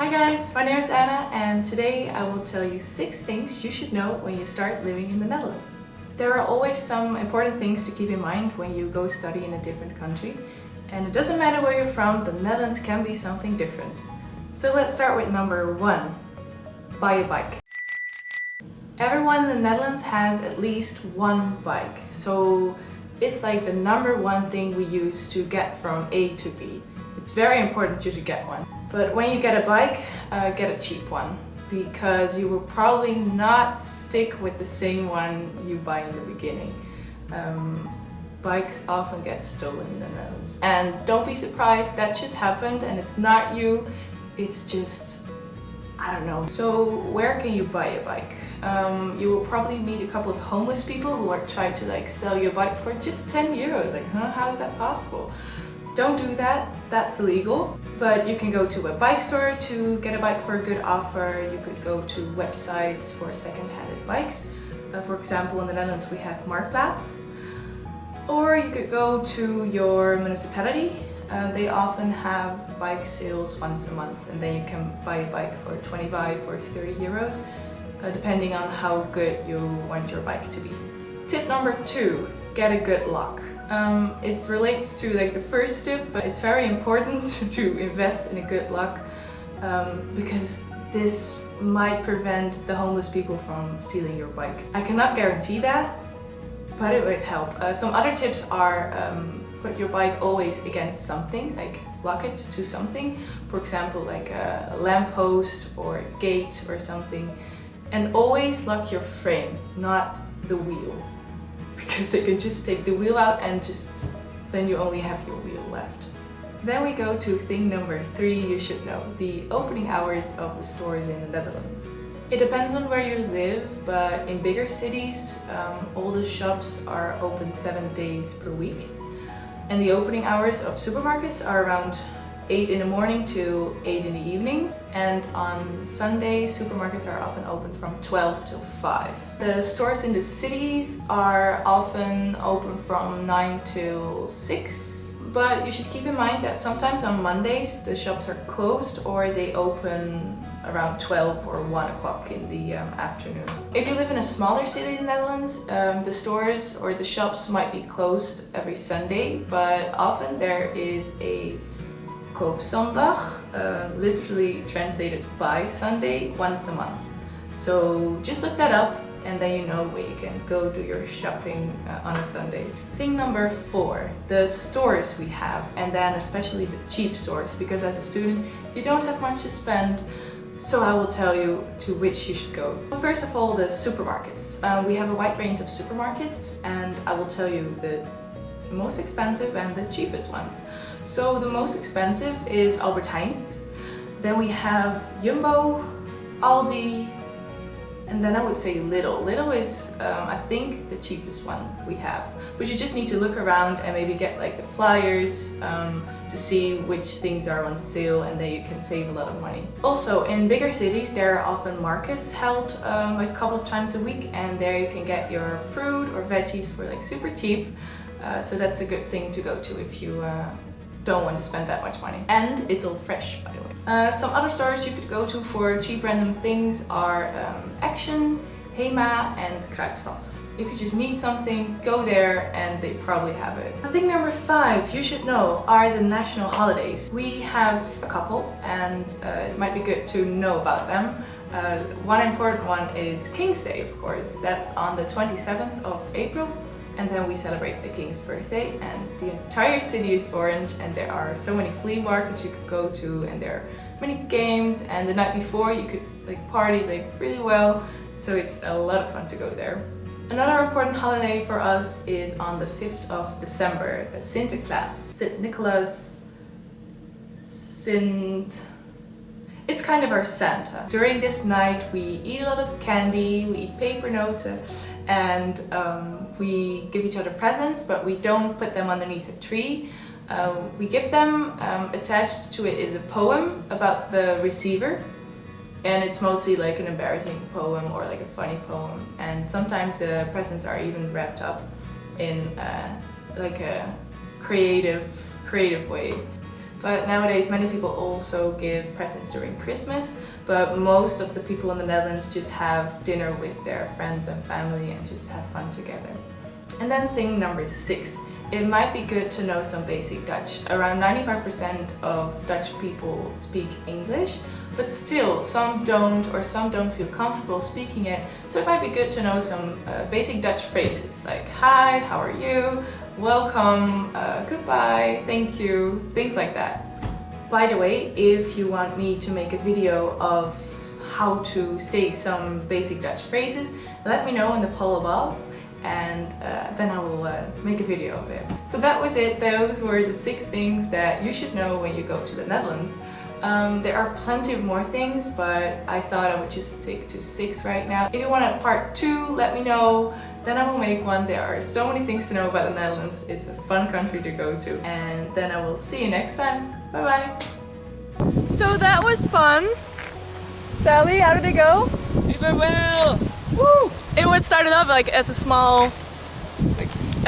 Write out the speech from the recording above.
Hi guys, my name is Anna and today I will tell you 6 things you should know when you start living in the Netherlands. There are always some important things to keep in mind when you go study in a different country, and it doesn't matter where you're from, the Netherlands can be something different. So let's start with number 1. Buy a bike. Everyone in the Netherlands has at least one bike, so it's like the number 1 thing we use to get from A to B. It's very important you to get one. But when you get a bike, get a cheap one, because you will probably not stick with the same one you buy in the beginning. Bikes often get stolen in the Netherlands. And don't be surprised, that just happened and it's not you, it's just, I don't know. So where can you buy a bike? You will probably meet a couple of homeless people who are trying to sell you a bike for just 10 euros. How is that possible? Don't do that, that's illegal. But you can go to a bike store to get a bike for a good offer. You could go to websites for second-handed bikes. For example, in the Netherlands we have Marktplaats. Or you could go to your municipality. They often have bike sales once a month, and then you can buy a bike for 25 or 30 euros, depending on how good you want your bike to be. Tip number 2, get a good lock. It relates to the first tip, but it's very important to invest in a good lock, because this might prevent the homeless people from stealing your bike. I cannot guarantee that, but it would help. Some other tips are put your bike always against something, lock it to something, for example a lamppost or a gate or something, and always lock your frame, not the wheel, because they can just take the wheel out and then you only have your wheel left. Then we go to thing number 3 you should know, the opening hours of the stores in the Netherlands. It depends on where you live, but in bigger cities all the shops are open 7 days per week. And the opening hours of supermarkets are around 8 in the morning to 8 in the evening. And on Sundays, supermarkets are often open from 12 till 5. The stores in the cities are often open from 9 till 6. But you should keep in mind that sometimes on Mondays the shops are closed, or they open around 12 or 1 o'clock in the afternoon. If you live in a smaller city in the Netherlands, the stores or the shops might be closed every Sunday, but often there is a koopzondag, literally translated by Sunday, once a month. So just look that up and then you know where you can go do your shopping on a Sunday. Thing number 4, the stores we have, and then especially the cheap stores, because as a student you don't have much to spend, so I will tell you to which you should go. First of all, the supermarkets. We have a wide range of supermarkets, and I will tell you the most expensive and the cheapest ones. So the most expensive is Albert Heijn. Then we have Jumbo, Aldi, and then I would say Lidl. Lidl is, I think, the cheapest one we have. But you just need to look around and maybe get the flyers to see which things are on sale, and then you can save a lot of money. Also, in bigger cities there are often markets held a couple of times a week, and there you can get your fruit or veggies for super cheap. So that's a good thing to go to if you don't want to spend that much money. And it's all fresh, by the way. Some other stores you could go to for cheap random things are Action, Hema and Kruidvat. If you just need something, go there and they probably have it. Thing number 5 you should know are the national holidays. We have a couple, and it might be good to know about them. One important one is King's Day, of course. That's on the 27th of April. And then we celebrate the King's birthday, and the entire city is orange, and there are so many flea markets you could go to, and there are many games, and the night before you could party really well, so it's a lot of fun to go there. Another important holiday for us is on the 5th of December, Sinterklaas. St. Nicholas, It's kind of our Santa. During this night we eat a lot of candy, we eat pepernoten, and we give each other presents, but we don't put them underneath a tree. We give them, attached to it is a poem about the receiver, and it's mostly an embarrassing poem or a funny poem, and sometimes the presents are even wrapped up in a creative way. But nowadays many people also give presents during Christmas, but most of the people in the Netherlands just have dinner with their friends and family and just have fun together. And then thing number 6. It might be good to know some basic Dutch. Around 95% of Dutch people speak English, but still some don't, or some don't feel comfortable speaking it. So it might be good to know some basic Dutch phrases like hi, how are you, welcome, goodbye, thank you, things like that. By the way, if you want me to make a video of how to say some basic Dutch phrases, let me know in the poll above, and then I will make a video of it. So that was it. Those were the 6 things that you should know when you go to the Netherlands. There are plenty of more things, but I thought I would just stick to 6 right now. If you want a part 2, let me know, then I will make one. There are so many things to know about the Netherlands. It's a fun country to go to, and then I will see you next time. Bye bye! So that was fun. Sally, how did it go? It went well! Woo! It started off like as a small